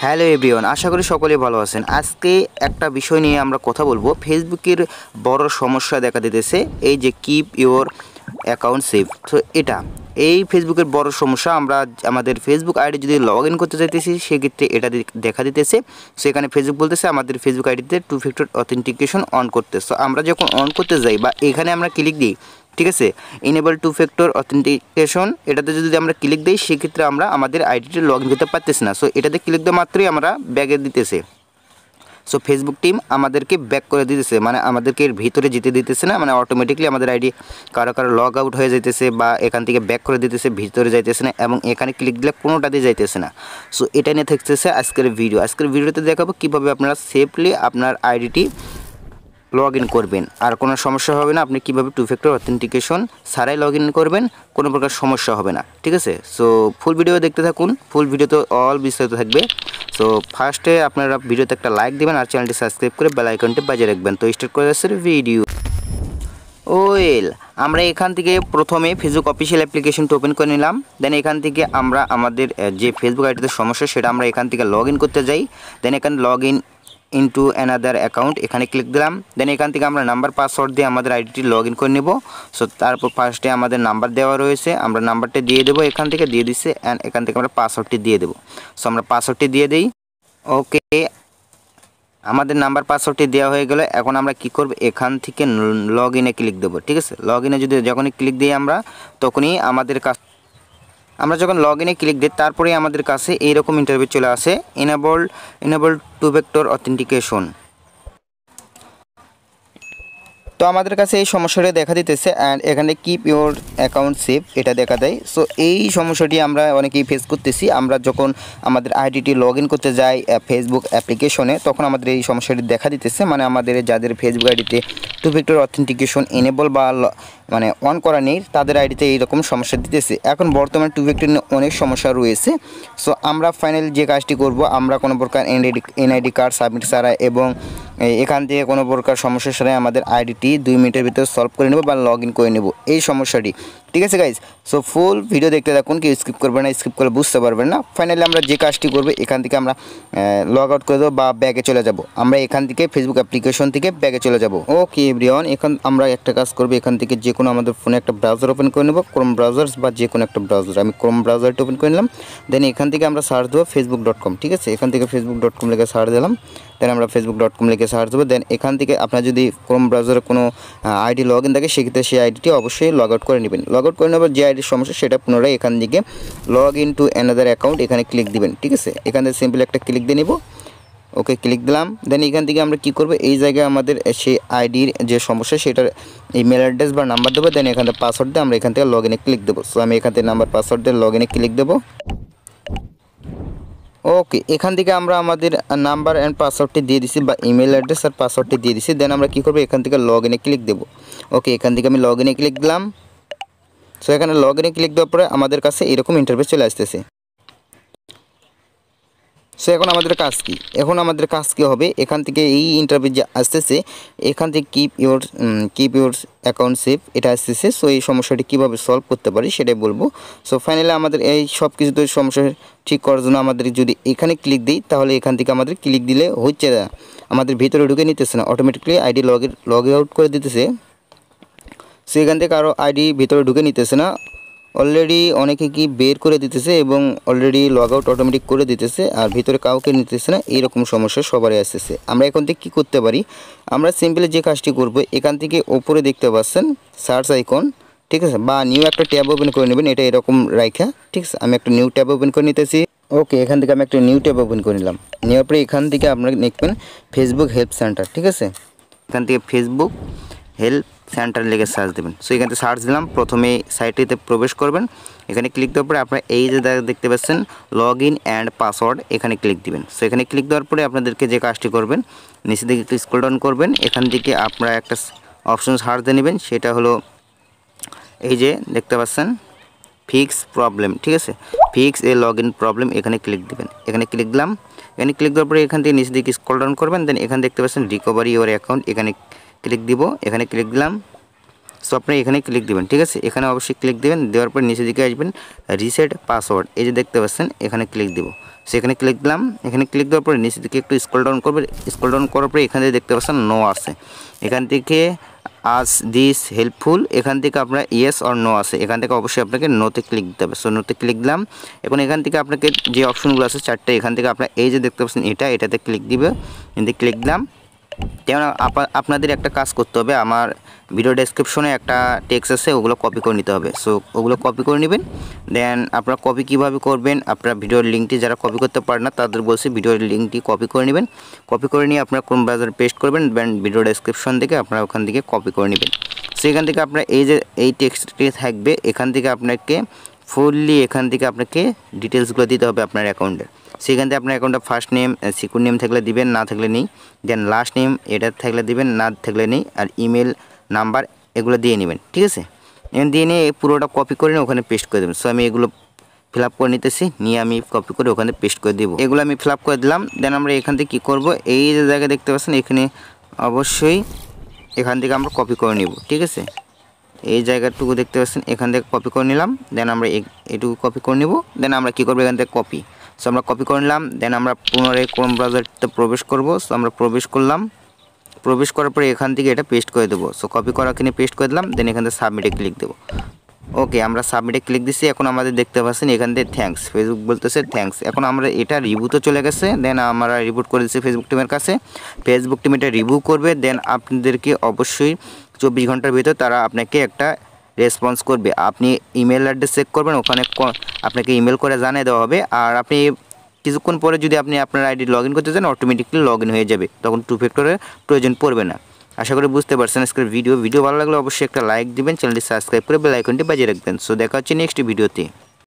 Hello everyone, আশা করি সকলেই ভালো আছেন। আজকে একটা বিষয় নিয়ে আমরা কথা বলবো। ফেসবুকের বড় সমস্যা দেখা দিতেছে এই যে কিপ ইওর অ্যাকাউন্ট সেভ। তো এই ফেসবুকের বড় সমস্যা। আমরা আমাদের ফেসবুক আইডি যদি লগ ইন করতে চাইতেছি সেক্ষেত্রে এটা দেখা দিতেছে। সেখানে ফেসবুক বলতেছে আমাদের ফেসবুক আইডিতে টু ফ্যাক্টর অথেন্টিকেশন অন করতে। সো আমরা যখন অন করতে যাই বা এখানে আমরা ক্লিক দিই, ঠিক আছে, এনেবল টু ফ্যাক্টর অথেন্টিকেশন, এটাতে যদি আমরা ক্লিক দিই সেক্ষেত্রে আমরা আমাদের আইডিটি লগ ইন করতে পারতেছি না। সো এটাতে ক্লিক দেওয়া মাত্রই আমরা ব্যাগে দিতেছে। সো ফেসবুক টিম আমাদেরকে ব্যাক করে দিতেছে, মানে আমাদেরকে এর ভিতরে যেতে দিতেছে না, মানে অটোমেটিকলি আমাদের আইডি কারো লগ আউট হয়ে যাইতেছে বা এখান থেকে ব্যাক করে দিতেছে, ভিতরে যাইতেছে না এবং এখানে ক্লিক দিলে কোনোটাতে যাইতেছে না। সো এটা নিয়ে থাকতেছে আজকের ভিডিওতে দেখাবো কীভাবে আপনারা সেফলি আপনার আইডিটি লগ ইন করবেন, আর কোনো সমস্যা হবে না। আপনি কীভাবে টু ফ্যাক্টর অথেন্টিকেশন ছাড়াই লগ ইন করবেন, কোনো প্রকার সমস্যা হবে না, ঠিক আছে। সো ফুল ভিডিও দেখতে থাকুন, ফুল ভিডিওতে অল বিস্তারিত থাকবে। সো ফার্স্টে আপনারা ভিডিওতে একটা লাইক দেবেন আর চ্যানেলটি সাবস্ক্রাইব করে বেল আইকনটি বাজিয়ে রাখবেন। তো স্টার্ট করে যাচ্ছে ভিডিও। আমরা এখান থেকে প্রথমে ফেসবুক অফিসিয়াল অ্যাপ্লিকেশনটা ওপেন করে নিলাম। দেন এখান থেকে আমরা আমাদের যে ফেসবুক আইডিতে সমস্যা সেটা আমরা এখান থেকে লগ ইন করতে যাই। দেন এখানে log in into another account এখানে ক্লিক দিলাম। দেন এখান থেকে আমরা নাম্বার পাসওয়ার্ড দিয়ে আমাদের আইডিটি লগ ইন করে নেব। সো তারপর ফার্স্টে আমাদের নাম্বার দেওয়া রয়েছে, আমরা নাম্বারটা দিয়ে দেবো, এখান থেকে দিয়ে দিচ্ছে। অ্যান্ড এখান থেকে আমরা পাসওয়ার্ডটি দিয়ে দেবো। সো আমরা পাসওয়ার্ডটি দিয়ে দিই। ওকে, আমাদের নাম্বার পাসওয়ার্ডটি দেওয়া হয়ে গেলে এখন আমরা কি করব, এখান থেকে লগ ইনে ক্লিক দেবো, ঠিক আছে। লগ ইনে যখনই ক্লিক দিই আমরা তখনই আমরা যখন লগ ইনে ক্লিক দিই তারপরেই আমাদের কাছে এইরকম ইন্টারভিউ চলে আসে, এনেবল টু ফ্যাক্টর অথেন্টিকেশন। তো আমাদের কাছে এই সমস্যাটা দেখা দিতেছে অ্যান্ড এখানে কিপ ইওর অ্যাকাউন্ট সেভ এটা দেখা দেয়। সো এই সমস্যাটি আমরা অনেকেই ফেস করতেছি। আমরা যখন আমাদের আইডিটি লগ ইন করতে যাই ফেসবুক অ্যাপ্লিকেশনে তখন আমাদের এই সমস্যাটি দেখা দিতেছে, মানে আমাদের যাদের ফেসবুক আইডিতে টু ফ্যাক্টর অথেন্টিকেশন এনেবল বা মানে অন করা নেই তাদের আইডিতে এইরকম সমস্যা দিতেছে। এখন বর্তমানে টু ফ্যাক্টর নিয়ে অনেক সমস্যা রয়েছে। সো আমরা ফাইনালি যে কাজটি করব, আমরা কোনো প্রকার এনআইডি কার্ড সাবমিট ছাড়া এবং এখান থেকে কোনো প্রকার সমস্যা ছাড়াই আমাদের আইডিটি 2 মিনিটের ভিতরে সলভ করে নেব বা লগ ইন করে নেব এই সমস্যাটি, ঠিক আছে গাইজ। সো ফুল ভিডিও দেখতে থাকুন, কেউ স্কিপ করবেন না, স্কিপ করে বুঝতে পারবেন না। ফাইনালি আমরা যে কাজটি করবো এখান থেকে আমরা লগ আউট করে দেবো বা ব্যাগে চলে যাব। আমরা এখান থেকে ফেসবুক অ্যাপ্লিকেশন থেকে ব্যাগে চলে যাব। ওকে এভরিওয়ান, এখন আমরা একটা কাজ করবো, এখান থেকে যে কোনো আমাদের ফোনে একটা ব্রাউজার ওপেন করে নেব, ক্রোম ব্রাউজার বা যে কোনো একটা ব্রাউজার। আমি ক্রোম ব্রাউজারটা ওপেন করে নিলাম। দেন এখান থেকে আমরা সার্চ দেবো facebook.com, ঠিক আছে। এখান থেকে facebook.com লিখে সার্চ দিলাম। দেন আমরা facebook.com লিখে সার্চ দেবো। দেন এখান থেকে আপনার যদি ক্রোম ব্রাউজারে কোনো আইডি লগ ইন থাকে সেক্ষেত্রে সেই আইডিটি অবশ্যই লগ আউট করে নেবেন। লগ আউট করে নেবার যে আইডির সমস্যা সেটা পুনরায় এখান থেকে log in to another account এখানে ক্লিক দিবেন, ঠিক আছে। এখান থেকে সিম্পল একটা ক্লিক দিয়ে নেব। ওকে, ক্লিক দিলাম। দেন এখান থেকে আমরা কী করবো, এই জায়গায় আমাদের সেই আইডির যে সমস্যা সেটার ইমেল অ্যাড্রেস বা নাম্বার দেবো। দেন এখান থেকে পাসওয়ার্ড দিয়ে আমরা এখান থেকে লগ ইনে ক্লিক দেবো। সো আমি এখান থেকে নাম্বার পাসওয়ার্ড দিয়ে লগ ইনে ক্লিক দেবো। ওকে, এখান থেকে আমরা আমাদের নাম্বার অ্যান্ড পাসওয়ার্ডটি দিয়ে দিছি বা ইমেল অ্যাড্রেস আর পাসওয়ার্ডটি দিয়ে দিছি। দেন আমরা কী করবো, এখান থেকে লগ ইনে ক্লিক দেবো। ওকে, এখান থেকে আমি লগ ইনে ক্লিক দিলাম। সো এখানে লগ ইনে ক্লিক দেওয়ার পরে আমাদের কাছে এরকম ইন্টারফেস চলে আসতেছে। সো এখন আমাদের কাজ কী হবে, এখান থেকে এই ইন্টারভিউ যে আসতেছে এখান থেকে কিপ ইওর অ্যাকাউন্ট সেভ এটা আসতেছে। সো এই সমস্যাটি কীভাবে সলভ করতে পারি সেটাই বলবো। সো ফাইনালি আমাদের এই সব কিছু তো সমস্যা ঠিক করার জন্য আমাদের যদি এখানে ক্লিক দিই তাহলে এখান থেকে আমাদের ক্লিক দিলে হচ্ছে না, আমাদের ভিতরে ঢুকে নিতেছে না, অটোমেটিকলি আইডি লগ আউট করে দিতেছে। সো এখান থেকে আরও আইডি ভিতরে ঢুকে নিতেছে না, অলরেডি অনেকে কি বের করে দিতেছে এবং অলরেডি লগ আউট অটোমেটিক করে দিতেছে আর ভিতরে কাউকে নিতেছে না, এইরকম সমস্যা সবারই আসতেছে। আমরা এখন থেকে কী করতে পারি, আমরা সিম্পলি যে কাজটি করব এখান থেকে ওপরে দেখতে পাচ্ছেন সার্চ আইকন, ঠিক আছে, বা নিউ একটা ট্যাব ওপেন করে নেবেন, এটা এরকম রাইখা, ঠিক আছে। আমি একটা নিউ ট্যাব ওপেন করে নিতেছি। ওকে, এখান থেকে আমি একটা নিউ ট্যাব ওপেন করে নিলাম। নেওয়ার পরে এখান থেকে আপনারা লিখবেন ফেসবুক হেল্প সেন্টার, ঠিক আছে। এখান থেকে ফেসবুক হেল্প সেন্টার লিখে সার্চ দেবেন। সো এখান থেকে সার্চ দিলাম, প্রথমে সাইটটিতে প্রবেশ করবেন। এখানে ক্লিক দেওয়ার পরে আপনারা এই যে দেখতে পাচ্ছেন লগ ইন অ্যান্ড পাসওয়ার্ড এখানে ক্লিক দিবেন। সো এখানে ক্লিক দেওয়ার পরে আপনাদেরকে যে কাজটি করবেন নিচে দিকে একটু স্ক্রল ডাউন করবেন। এখান থেকে আপনারা একটা অপশন সার্চ দিয়ে নেবেন, সেটা হলো এই যে দেখতে পাচ্ছেন ফিক্স প্রবলেম, ঠিক আছে, fix A log in problem, এখানে ক্লিক দিবেন। এখানে ক্লিক দিলাম। এখানে ক্লিক দেওয়ার পরে এখান থেকে নিচে দিকে স্ক্রল ডাউন করবেন। দেন এখানে দেখতে পাচ্ছেন রিকভারি ইওর অ্যাকাউন্ট, এখানে ক্লিক দিব। এখানে ক্লিক দিলাম। সো আপনি এখানে ক্লিক দিবেন, ঠিক আছে। এখানে অবশ্যই ক্লিক দিবেন, দেওয়ার পর নিচের দিকে আসবেন, রিসেট পাসওয়ার্ড, এই যে দেখতে পাচ্ছেন এখানে ক্লিক দিব। সো এখানে ক্লিক দিলাম, এখানে ক্লিক দেওয়ার পরে নিচের দিকে একটু স্ক্রল ডাউন করবেন, স্ক্রল ডাউন করার পরে এখানে দেখতে পাচ্ছেন নো আছে, এখান থেকে আজ দিস হেল্পফুল, এখান থেকে আপনার ইয়েস অর নো আছে, এখান থেকে অবশ্যই আপনাকে নোতে ক্লিক দিতে হবে। সো নোতে ক্লিক দিলাম। এখন এখান থেকে আপনাকে যে অপশনগুলো আছে 4টে, এখান থেকে আপনার এই যে দেখতে পাচ্ছেন এটাতে ক্লিক দিবে, এতে ক্লিক দিলাম। যেমন আপনাদের একটা কাজ করতে হবে, আমার ভিডিও ডেসক্রিপশনে একটা টেক্সট আছে, ওগুলো কপি করে নিতে হবে। সো ওগুলো কপি করে নেবেন। দেন আপনারা কপি কিভাবে করবেন, আপনারা ভিডিওর লিঙ্কটি যারা কপি করতে পারেন না তাদের বলছি ভিডিওর লিঙ্কটি কপি করে নেবেন। কপি করে নিয়ে আপনারা ক্রোম ব্রাউজারে পেস্ট করবেন, দেন ভিডিও ডেসক্রিপশন থেকে আপনারা ওখান থেকে কপি করে নেবেন। সো এখান থেকে আপনার এই যে এই টেক্সটটি থাকবে, এখান থেকে আপনাকে ফুললি এখান থেকে আপনাকে ডিটেলসগুলো দিতে হবে আপনার অ্যাকাউন্টের। সেখান থেকে আপনার অ্যাকাউন্টে ফার্স্ট নেম সিকিউর নেম থাকলে দিবেন, না থাকলে নেই। দেন লাস্ট নেম এটা থাকলে দিবেন, না থাকলে নেই। আর ইমেল নাম্বার এগুলো দিয়ে নেবেন, ঠিক আছে। এখন দিয়ে নিয়ে পুরোটা কপি করে নিয়ে ওখানে পেস্ট করে দেবেন। সো আমি এগুলো ফিল আপ করে নিতেছি, নিয়ে আমি কপি করে ওখানে পেস্ট করে দেবো। এগুলো আমি ফিল আপ করে দিলাম। দেন আমরা এখান থেকে কী করবো, এই যে জায়গায় দেখতে পাচ্ছেন এখানে অবশ্যই এখান থেকে আমরা কপি করে নিব, ঠিক আছে। এই জায়গাটুকু দেখতে পাচ্ছেন এখান থেকে কপি করে নিলাম। দেন আমরা এইটুকু কপি করে নিব। দেন আমরা কী করবো, এখান থেকে কপি। সো আমরা কপি করে নিলাম। দেন আমরা পুনরায় ক্রোম ব্রাউজারতে প্রবেশ করব। সো আমরা প্রবেশ করলাম, প্রবেশ করার পরে এখান থেকে এটা পেস্ট করে দেবো। সো কপি করা এখানে পেস্ট করে দিলাম। দেন এখান থেকে সাবমিটে ক্লিক দেবো। ওকে, আমরা সাবমিটে ক্লিক দিচ্ছি। এখন আমাদের দেখতে পাচ্ছেন এখান থেকে থ্যাঙ্কস, ফেসবুক বলতেছে থ্যাঙ্কস। এখন আমরা এটা রিভিউতে চলে গেছে। দেন আমরা রিপোর্ট করে দিচ্ছি ফেসবুক টিমের কাছে। ফেসবুক টিম এটা রিভিউ করবে। দেন আপনাদেরকে অবশ্যই 24 ঘন্টার ভিতর তারা আপনাকে একটা রেসপন্স করবে। আপনি ইমেল অ্যাড্রেস চেক করবেন, ওখানে আপনাকে ইমেল করে জানিয়ে দেওয়া হবে। আর আপনি কিছুক্ষণ পরে যদি আপনি আপনার আইডি লগ ইন করতে চান, অটোমেটিকলি লগ ইন হয়ে যাবে, তখন টু ফ্যাক্টরের প্রয়োজন পড়বে না। আশা করি বুঝতে পারছেন আজকের ভিডিও ভালো লাগলে অবশ্যই একটা লাইক দিবেন, চ্যানেলটি সাবস্ক্রাইব করে বেল আইকনটি বাজিয়ে রাখবেন। সো দেখা হচ্ছে নেক্সট ভিডিওতে।